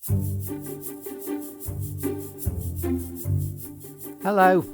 Hello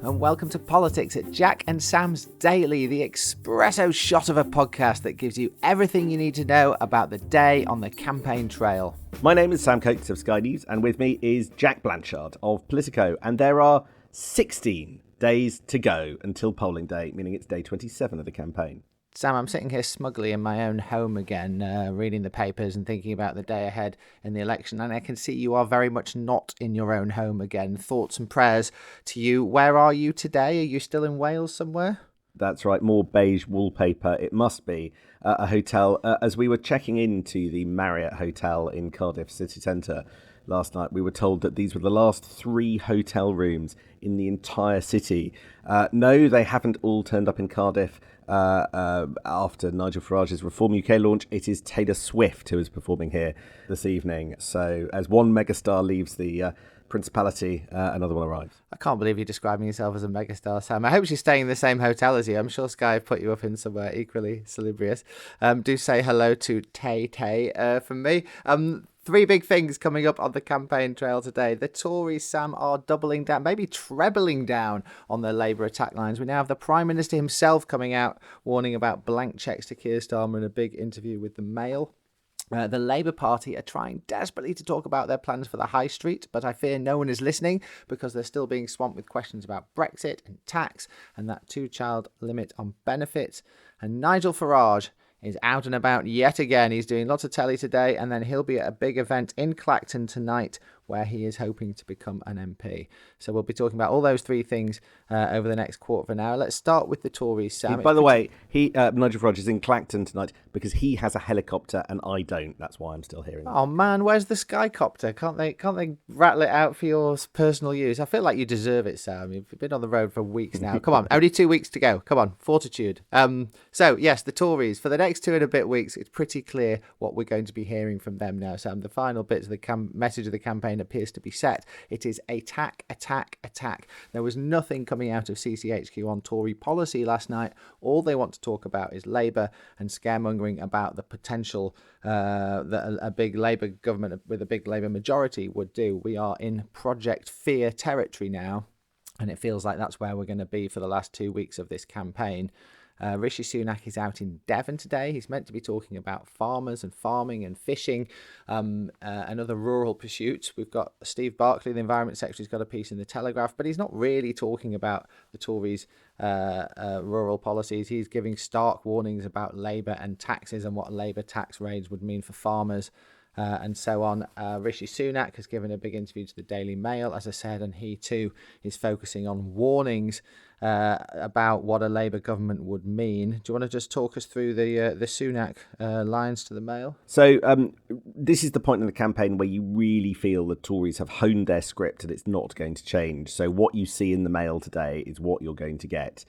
and welcome to Politics at Jack and Sam's Daily, the espresso shot of a podcast that gives you everything you need to know about the day on the campaign trail. My name is Sam Coates of Sky News, and with me is Jack Blanchard of Politico, and there are 16 days to go until polling day, meaning it's day 27 of the campaign. Sam, I'm sitting here smugly in my own home again, reading the papers and thinking about the day ahead in the election. And I can see you are very much not in your own home again. Thoughts and prayers to you. Where are you today? Are you still in Wales somewhere? That's right, more beige wallpaper. It must be a hotel. As we were checking into the Marriott Hotel in Cardiff city centre last night, we were told that these were the last 3 hotel rooms in the entire city. No, they haven't all turned up in Cardiff. After Nigel Farage's Reform UK launch, it is Taylor Swift who is performing here this evening. So as one megastar leaves the Principality, another one arrives. I can't believe you're describing yourself as a megastar, Sam. I hope she's staying in the same hotel as you. I'm sure Sky have put you up in somewhere equally salubrious. Do say hello to Tay from me. 3 big things coming up on the campaign trail today. The Tories, Sam, are doubling down, maybe trebling down on their Labour attack lines. We now have the Prime Minister himself coming out warning about blank cheques to Keir Starmer in a big interview with the Mail. The Labour Party are trying desperately to talk about their plans for the High Street, but I fear no one is listening because they're still being swamped with questions about Brexit and tax and that 2-child limit on benefits. And Nigel Farage is out and about yet again. He's doing lots of telly today, and then he'll be at a big event in Clacton tonight where he is hoping to become an MP. So we'll be talking about all those 3 things over the next quarter of an hour. Let's start with the Tories, Sam. By the way, Nigel Farage is in Clacton tonight because he has a helicopter and I don't. That's why I'm still hearing that. Oh man, where's the Skycopter? Can't they rattle it out for your personal use? I feel like you deserve it, Sam. You've been on the road for weeks now. Come on, only 2 weeks to go. Come on, fortitude. So yes, the Tories, for the next 2 and a bit weeks, it's pretty clear what we're going to be hearing from them now, Sam. The final bits of the message of the campaign appears to be set. It is attack, attack, attack. There was nothing coming out of CCHQ on Tory policy last night. All they want to talk about is Labour and scaremongering about the potential that a big Labour government with a big Labour majority would do. We are in Project Fear territory now, and it feels like that's where we're going to be for the last 2 weeks of this campaign. Rishi Sunak is out in Devon today. He's meant to be talking about farmers and farming and fishing and other rural pursuits. We've got Steve Barclay, the Environment Secretary, has got a piece in the Telegraph, but he's not really talking about the Tories' rural policies. He's giving stark warnings about Labour and taxes and what Labour tax raids would mean for farmers. And so on. Rishi Sunak has given a big interview to the Daily Mail, as I said, and he too is focusing on warnings about what a Labour government would mean. Do you want to just talk us through the Sunak lines to the Mail? So this is the point in the campaign where you really feel the Tories have honed their script and it's not going to change. So what you see in the Mail today is what you're going to get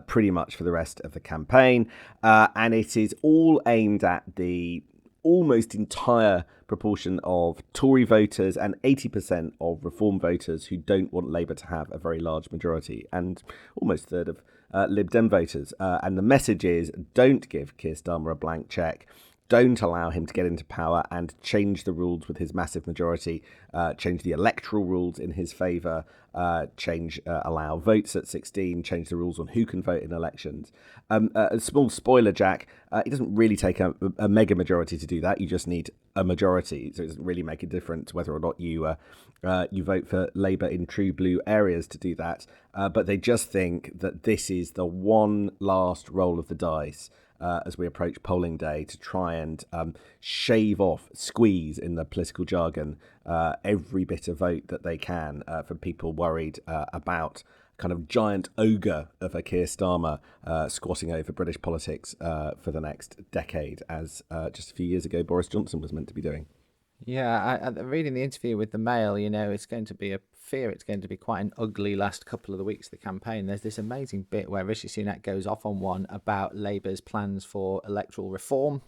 pretty much for the rest of the campaign. And it is all aimed at the almost entire proportion of Tory voters and 80% of Reform voters who don't want Labour to have a very large majority, and almost a third of Lib Dem voters. And the message is, don't give Keir Starmer a blank cheque. Don't allow him to get into power and change the rules with his massive majority, change the electoral rules in his favour, allow votes at 16, change the rules on who can vote in elections. A small spoiler, Jack, it doesn't really take a mega majority to do that. You just need a majority. So it doesn't really make a difference whether or not you vote for Labour in true blue areas to do that. But they just think that this is the one last roll of the dice as we approach polling day to try and squeeze in the political jargon, every bit of vote that they can from people worried about kind of giant ogre of a Keir Starmer squatting over British politics for the next decade, as just a few years ago Boris Johnson was meant to be doing. Yeah, reading the interview with the Mail, it's going to be it's going to be quite an ugly last couple of the weeks of the campaign. There's this amazing bit where Rishi Sunak goes off on one about Labour's plans for electoral reform.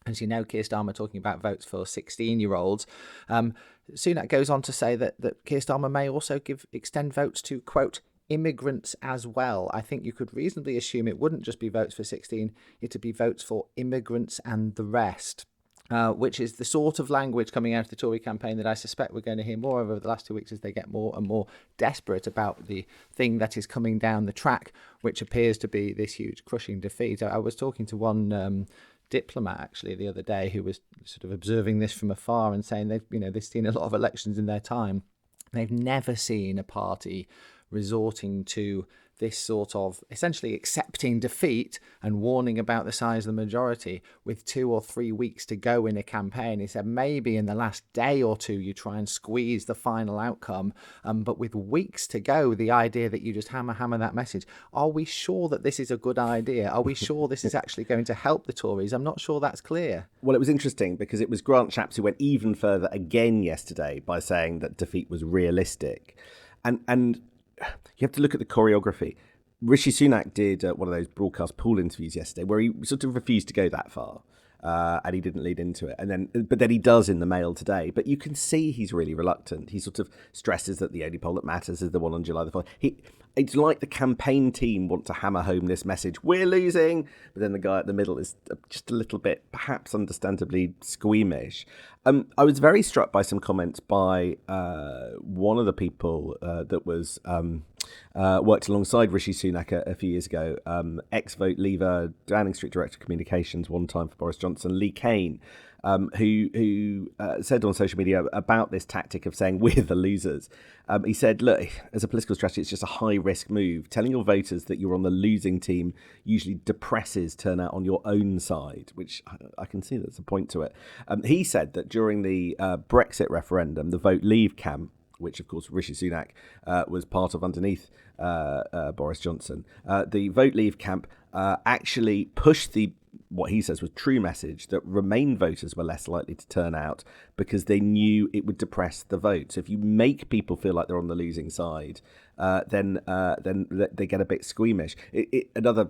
As you know, Keir Starmer talking about votes for 16-year-olds. Sunak goes on to say that Keir Starmer may also extend votes to, quote, immigrants as well. I think you could reasonably assume it wouldn't just be votes for 16, it'd be votes for immigrants and the rest. which is the sort of language coming out of the Tory campaign that I suspect we're going to hear more of over the last 2 weeks as they get more and more desperate about the thing that is coming down the track, which appears to be this huge crushing defeat. I was talking to one diplomat actually the other day who was sort of observing this from afar and saying they've seen a lot of elections in their time. They've never seen a party resorting to this sort of essentially accepting defeat and warning about the size of the majority with 2 or 3 weeks to go in a campaign. He said maybe in the last day or two you try and squeeze the final outcome, but with weeks to go, the idea that you just hammer that message. Are we sure that this is a good idea? Are we sure this is actually going to help the Tories? I'm not sure that's clear. Well, it was interesting because it was Grant Shapps who went even further again yesterday by saying that defeat was realistic. And you have to look at the choreography. Rishi Sunak did one of those broadcast pool interviews yesterday where he sort of refused to go that far, and he didn't lead into it. But then he does in the Mail today. But you can see he's really reluctant. He sort of stresses that the only poll that matters is the one on July the 4th. It's like the campaign team want to hammer home this message, we're losing, but then the guy at the middle is just a little bit, perhaps understandably, squeamish. I was very struck by some comments by one of the people that was worked alongside Rishi Sunak a few years ago, ex-Vote Leaver, Downing Street Director of Communications, one time for Boris Johnson, Lee Kane, who said on social media about this tactic of saying we're the losers. He said, look, as a political strategy, it's just a high-risk move. Telling your voters that you're on the losing team usually depresses turnout on your own side, which I can see there's a point to it. He said that during the Brexit referendum, the Vote Leave camp, which, of course, Rishi Sunak was part of underneath Boris Johnson, the Vote Leave camp actually pushed what he says was true message that Remain voters were less likely to turn out because they knew it would depress the vote. So if you make people feel like they're on the losing side, then they get a bit squeamish. Another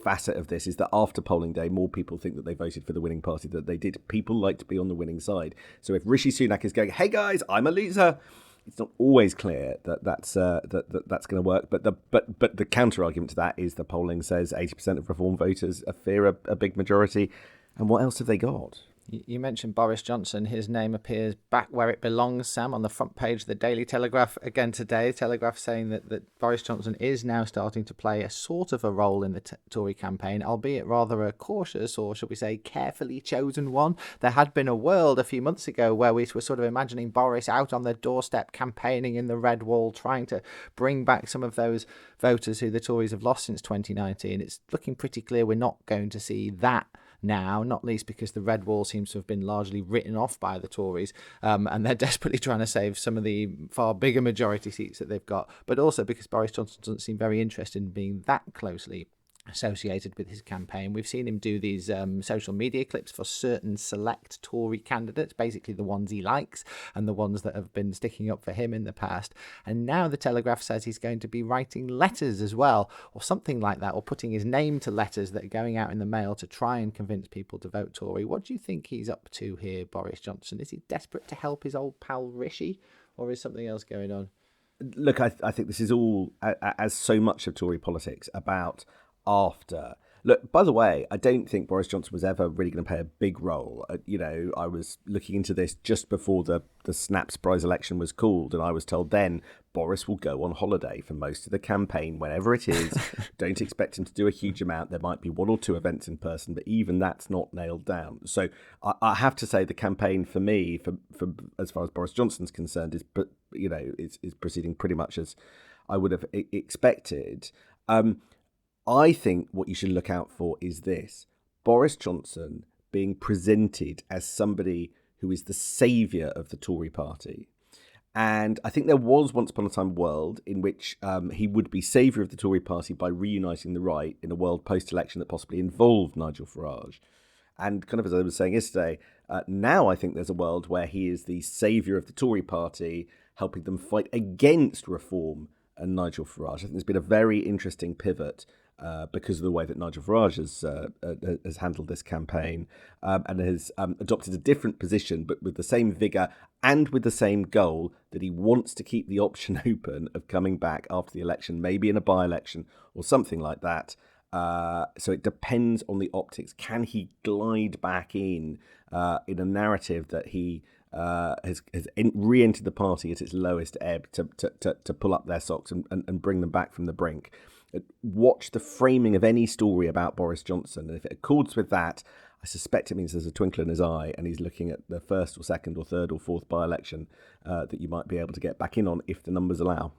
facet of this is that after polling day, more people think that they voted for the winning party than they did. People like to be on the winning side. So if Rishi Sunak is going, hey guys, I'm a loser, it's not always clear that that's going to work. But the counter argument to that is the polling says 80% of Reform voters fear a big majority. And what else have they got? You mentioned Boris Johnson. His name appears back where it belongs, Sam, on the front page of the Daily Telegraph again today. Telegraph saying that Boris Johnson is now starting to play a sort of a role in the Tory campaign, albeit rather a cautious, or should we say carefully chosen one. There had been a world a few months ago where we were sort of imagining Boris out on the doorstep campaigning in the Red Wall, trying to bring back some of those voters who the Tories have lost since 2019. It's looking pretty clear we're not going to see that now, not least because the Red Wall seems to have been largely written off by the Tories, and they're desperately trying to save some of the far bigger majority seats that they've got, but also because Boris Johnson doesn't seem very interested in being that closely associated with his campaign. We've seen him do these social media clips for certain select Tory candidates, basically the ones he likes and the ones that have been sticking up for him in the past. And now the Telegraph says he's going to be writing letters as well, or something like that, or putting his name to letters that are going out in the mail to try and convince people to vote Tory. What do you think he's up to here, Boris Johnson? Is he desperate to help his old pal Rishi, or is something else going on? Look, I think this is all, as so much of Tory politics, about after. Look, by the way, I don't think Boris Johnson was ever really going to play a big role. I was looking into this just before the snap surprise election was called, and I was told then Boris will go on holiday for most of the campaign, whenever it is. Don't expect him to do a huge amount. There might be 1 or 2 events in person, but even that's not nailed down. So I have to say the campaign for me, for as far as Boris Johnson's concerned, is proceeding pretty much as I would have expected. I think what you should look out for is this: Boris Johnson being presented as somebody who is the saviour of the Tory party. And I think there was once upon a time a world in which he would be saviour of the Tory party by reuniting the right in a world post-election that possibly involved Nigel Farage. And kind of as I was saying yesterday, now I think there's a world where he is the saviour of the Tory party, helping them fight against Reform and Nigel Farage. I think there's been a very interesting pivot because of the way that Nigel Farage has handled this campaign and has adopted a different position, but with the same vigour and with the same goal that he wants to keep the option open of coming back after the election, maybe in a by-election or something like that. So it depends on the optics. Can he glide back in a narrative that he has re-entered the party at its lowest ebb to pull up their socks and bring them back from the brink? Watch the framing of any story about Boris Johnson, and if it accords with that, I suspect it means there's a twinkle in his eye and he's looking at the first or second or third or fourth by-election that you might be able to get back in on if the numbers allow.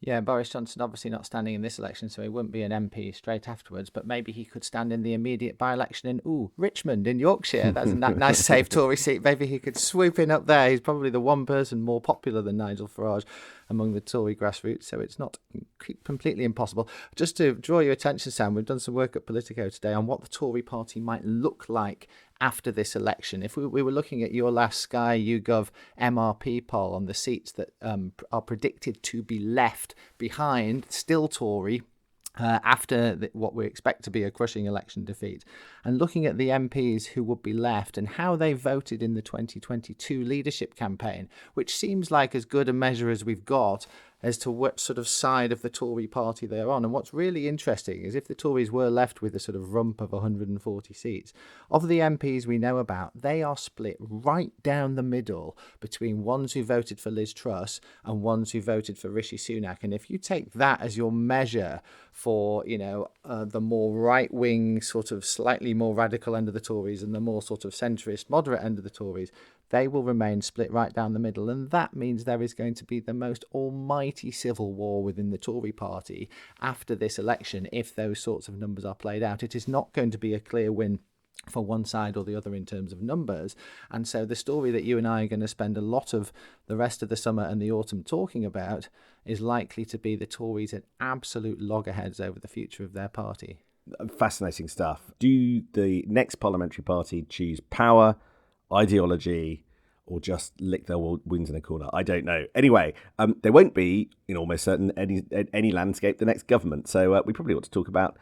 Yeah, Boris Johnson obviously not standing in this election, so he wouldn't be an MP straight afterwards, but maybe he could stand in the immediate by-election in, Richmond in Yorkshire. That's a nice safe Tory seat. Maybe he could swoop in up there. He's probably the one person more popular than Nigel Farage among the Tory grassroots, so it's not completely impossible. Just to draw your attention, Sam, we've done some work at Politico today on what the Tory party might look like after this election. If we were looking at your last Sky YouGov MRP poll on the seats that are predicted to be left behind, still Tory, after what we expect to be a crushing election defeat, and looking at the MPs who would be left and how they voted in the 2022 leadership campaign, which seems like as good a measure as we've got as to what sort of side of the Tory party they're on. And what's really interesting is if the Tories were left with a sort of rump of 140 seats, of the MPs we know about, they are split right down the middle between ones who voted for Liz Truss and ones who voted for Rishi Sunak. And if you take that as your measure for, the more right-wing, sort of slightly more radical end of the Tories and the more sort of centrist, moderate end of the Tories, they will remain split right down the middle. And that means there is going to be the most almighty civil war within the Tory party after this election if those sorts of numbers are played out. It is not going to be a clear win for one side or the other in terms of numbers. And so the story that you and I are going to spend a lot of the rest of the summer and the autumn talking about is likely to be the Tories at absolute loggerheads over the future of their party. Fascinating stuff. Do the next parliamentary party choose power, ideology, or just lick their wounds in a corner? I don't know. Anyway, there won't be, in almost certain any landscape, the next government. So we probably ought to talk about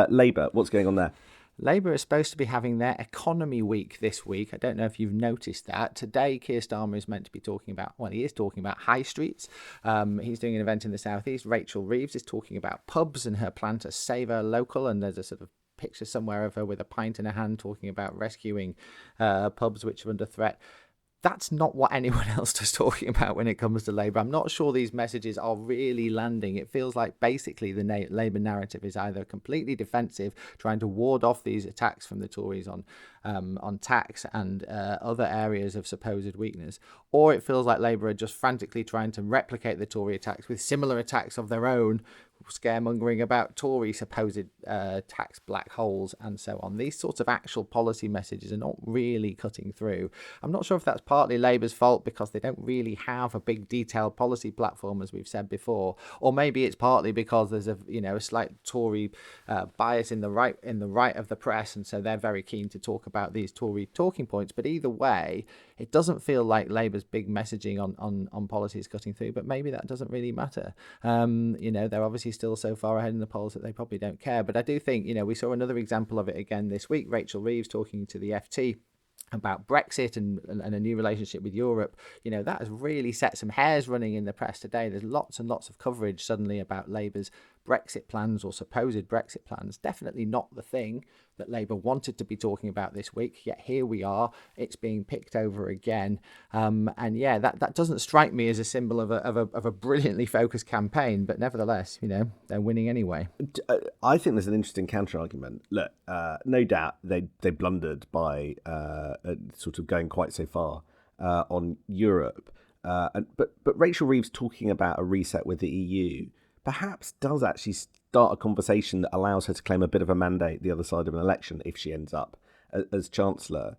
Labour. What's going on there? Labour is supposed to be having their economy week this week. I don't know if you've noticed that. Today, Keir Starmer is meant to be talking about, he is talking about high streets. He's doing an event in the southeast. Rachel Reeves is talking about pubs and her plan to save her local. And there's a sort of picture somewhere of her with a pint in her hand talking about rescuing pubs which are under threat. That's not what anyone else is talking about when it comes to Labour. I'm not sure these messages are really landing. It feels like basically the Labour narrative is either completely defensive, trying to ward off these attacks from the Tories on tax and other areas of supposed weakness, or it feels like Labour are just frantically trying to replicate the Tory attacks with similar attacks of their own, scaremongering about Tory supposed tax black holes and so on. These sorts of actual policy messages are not really cutting through. I'm not sure if that's partly Labour's fault because they don't really have a big detailed policy platform, as we've said before, or maybe it's partly because there's a slight Tory bias in the right of the press, and so they're very keen to talk about these Tory talking points. But either way, it doesn't feel like Labour's big messaging on policy is cutting through, but maybe that doesn't really matter. They're obviously still so far ahead in the polls that they probably don't care. But I do think, we saw another example of it again this week. Rachel Reeves talking to the FT about Brexit and a new relationship with Europe. That has really set some hairs running in the press today. There's lots and lots of coverage suddenly about Labour's Brexit plans or supposed Brexit plans. Definitely not the thing that Labour wanted to be talking about this week, yet here we are. It's being picked over again. That doesn't strike me as a symbol of a brilliantly focused campaign, but nevertheless, they're winning anyway. I think there's an interesting counter-argument. Look, no doubt they blundered by sort of going quite so far on Europe. But Rachel Reeves talking about a reset with the EU perhaps does actually start a conversation that allows her to claim a bit of a mandate the other side of an election if she ends up as Chancellor.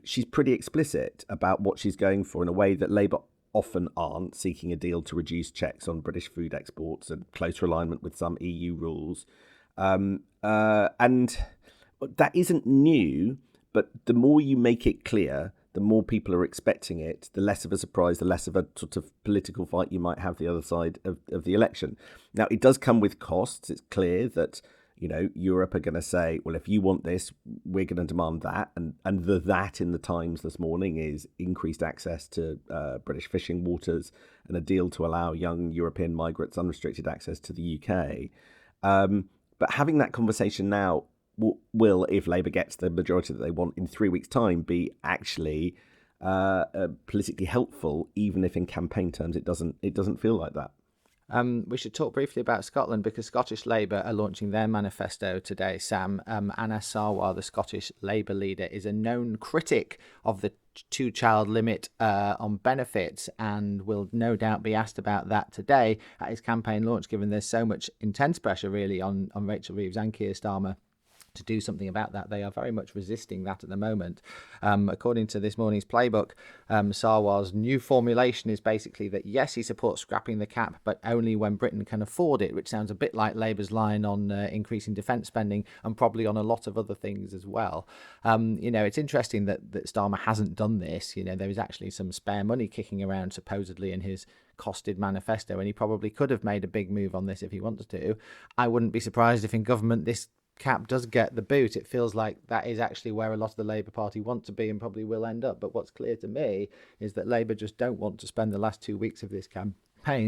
She's pretty explicit about what she's going for in a way that Labour often aren't, seeking a deal to reduce checks on British food exports and closer alignment with some EU rules. And that isn't new, but the more you make it clear, the more people are expecting it, the less of a surprise, the less of a sort of political fight you might have the other side of the election. Now, it does come with costs. It's clear that, Europe are going to say, well, if you want this, we're going to demand that. And that in the Times this morning is increased access to British fishing waters and a deal to allow young European migrants unrestricted access to the UK. But having that conversation now will, if Labour gets the majority that they want in 3 weeks' time, be actually politically helpful, even if in campaign terms it doesn't feel like that. We should talk briefly about Scotland, because Scottish Labour are launching their manifesto today, Sam. Anna Sarwar, the Scottish Labour leader, is a known critic of the two-child limit on benefits, and will no doubt be asked about that today at his campaign launch, given there's so much intense pressure really on Rachel Reeves and Keir Starmer to do something about that. They are very much resisting that at the moment. According to this morning's playbook, Sarwar's new formulation is basically that, yes, he supports scrapping the cap, but only when Britain can afford it, which sounds a bit like Labour's line on increasing defence spending, and probably on a lot of other things as well. It's interesting that Starmer hasn't done this. There is actually some spare money kicking around supposedly in his costed manifesto, and he probably could have made a big move on this if he wanted to. I wouldn't be surprised if in government this cap does get the boot. It feels like that is actually where a lot of the Labour Party want to be and probably will end up. But what's clear to me is that Labour just don't want to spend the last 2 weeks of this campaign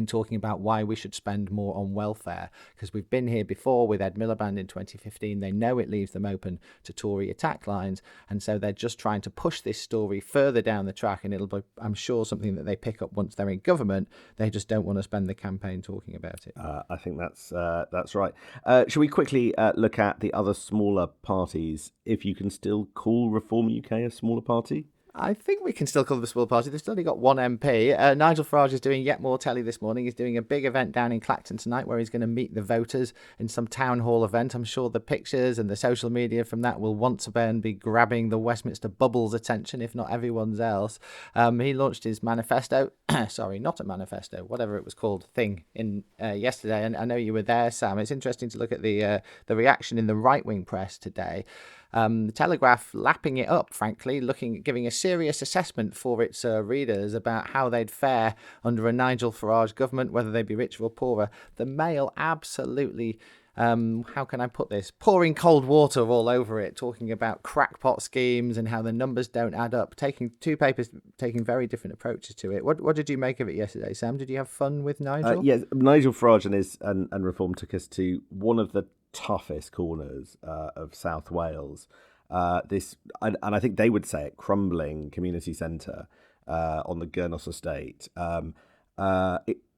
talking about why we should spend more on welfare, because we've been here before with Ed Miliband in 2015. They know it leaves them open to Tory attack lines, and so they're just trying to push this story further down the track, and it'll be, I'm sure, something that they pick up once they're in government. They just don't want to spend the campaign talking about it. I think that's right. Shall we quickly look at the other smaller parties, if you can still call Reform UK a smaller party? I think we can still call them a small party. They've still only got one MP. Nigel Farage is doing yet more telly this morning. He's doing a big event down in Clacton tonight where he's going to meet the voters in some town hall event. I'm sure the pictures and the social media from that will once again be grabbing the Westminster bubble's attention, if not everyone's else. He launched his manifesto, sorry, not a manifesto, whatever it was called, thing in yesterday. And I know you were there, Sam. It's interesting to look at the reaction in the right-wing press today. The Telegraph lapping it up, frankly, giving a serious assessment for its readers about how they'd fare under a Nigel Farage government, whether they'd be richer or poorer. The Mail absolutely, how can I put this, pouring cold water all over it, talking about crackpot schemes and how the numbers don't add up, two papers taking very different approaches to it. What did you make of it yesterday, Sam? Did you have fun with Nigel? Yes, Nigel Farage and Reform took us to one of the toughest corners of South Wales. And I think they would say it, crumbling community centre on the Gurnos estate.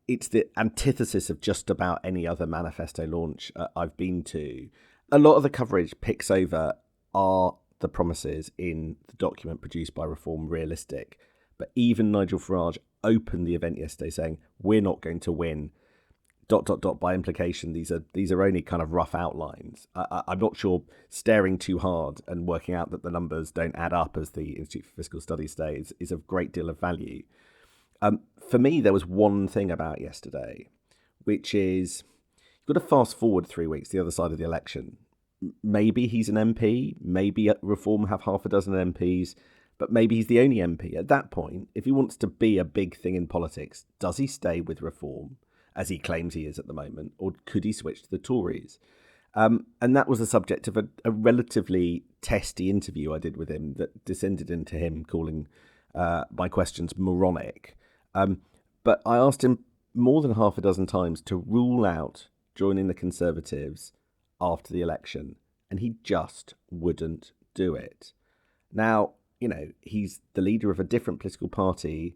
It's the antithesis of just about any other manifesto launch I've been to. A lot of the coverage picks over, are the promises in the document produced by Reform realistic? But even Nigel Farage opened the event yesterday saying, we're not going to win ... by implication, these are only kind of rough outlines. I'm not sure staring too hard and working out that the numbers don't add up, as the Institute for Fiscal Studies says, is of great deal of value. For me, there was one thing about yesterday, which is you've got to fast forward 3 weeks, the other side of the election. Maybe he's an MP, maybe Reform have half a dozen MPs, but maybe he's the only MP. At that point, if he wants to be a big thing in politics, does he stay with Reform, as he claims he is at the moment, or could he switch to the Tories? And that was the subject of a relatively testy interview I did with him that descended into him calling my questions moronic. But I asked him more than half a dozen times to rule out joining the Conservatives after the election, and he just wouldn't do it. Now, he's the leader of a different political party,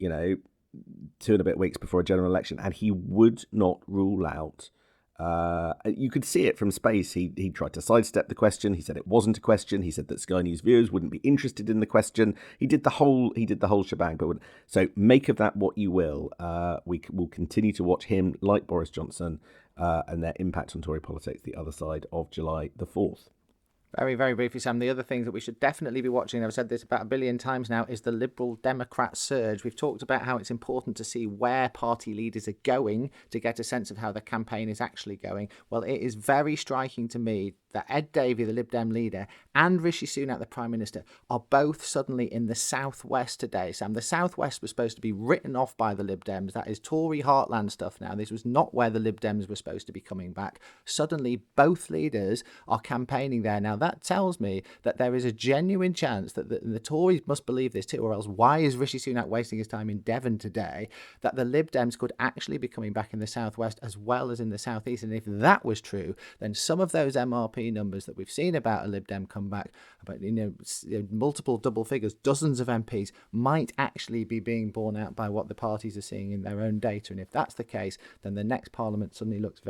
2 and a bit weeks before a general election, and he would not rule out. You could see it from space. He tried to sidestep the question. He said it wasn't a question. He said that Sky News viewers wouldn't be interested in the question. He did the whole shebang. But so make of that what you will. We will continue to watch him, like Boris Johnson, and their impact on Tory politics the other side of July the 4th. Very, very briefly, Sam, the other things that we should definitely be watching, I've said this about a billion times now, is the Liberal Democrat surge. We've talked about how it's important to see where party leaders are going to get a sense of how the campaign is actually going. Well, it is very striking to me that Ed Davey, the Lib Dem leader, and Rishi Sunak, the Prime Minister, are both suddenly in the southwest today, Sam. The southwest was supposed to be written off by the Lib Dems. That is Tory heartland stuff now. This was not where the Lib Dems were supposed to be coming back. Suddenly, both leaders are campaigning there. Now, that tells me that there is a genuine chance that the Tories must believe this too, or else why is Rishi Sunak wasting his time in Devon today, that the Lib Dems could actually be coming back in the southwest as well as in the southeast. And if that was true, then some of those MRP numbers that we've seen about a Lib Dem comeback, about multiple double figures, dozens of MPs, might actually be being borne out by what the parties are seeing in their own data. And if that's the case, then the next parliament suddenly looks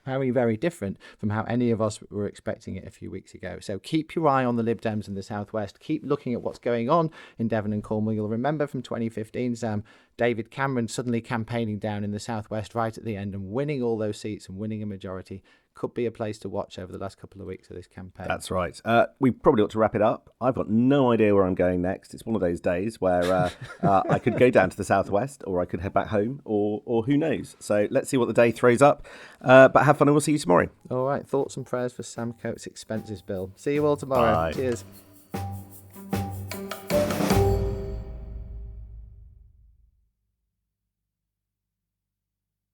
very, very different from how any of us were expecting it a few weeks ago. So keep your eye on the Lib Dems in the southwest. Keep looking at what's going on in Devon and Cornwall. You'll remember from 2015, Sam, David Cameron suddenly campaigning down in the southwest right at the end and winning all those seats and winning a majority. Could be a place to watch over the last couple of weeks of this campaign. That's right. We probably ought to wrap it up. I've got no idea where I'm going next. It's one of those days where I could go down to the southwest, or I could head back home, or who knows. So let's see what the day throws up. But have fun, and we'll see you tomorrow. All right. Thoughts and prayers for Sam Coates' expenses bill. See you all tomorrow. Bye. Cheers.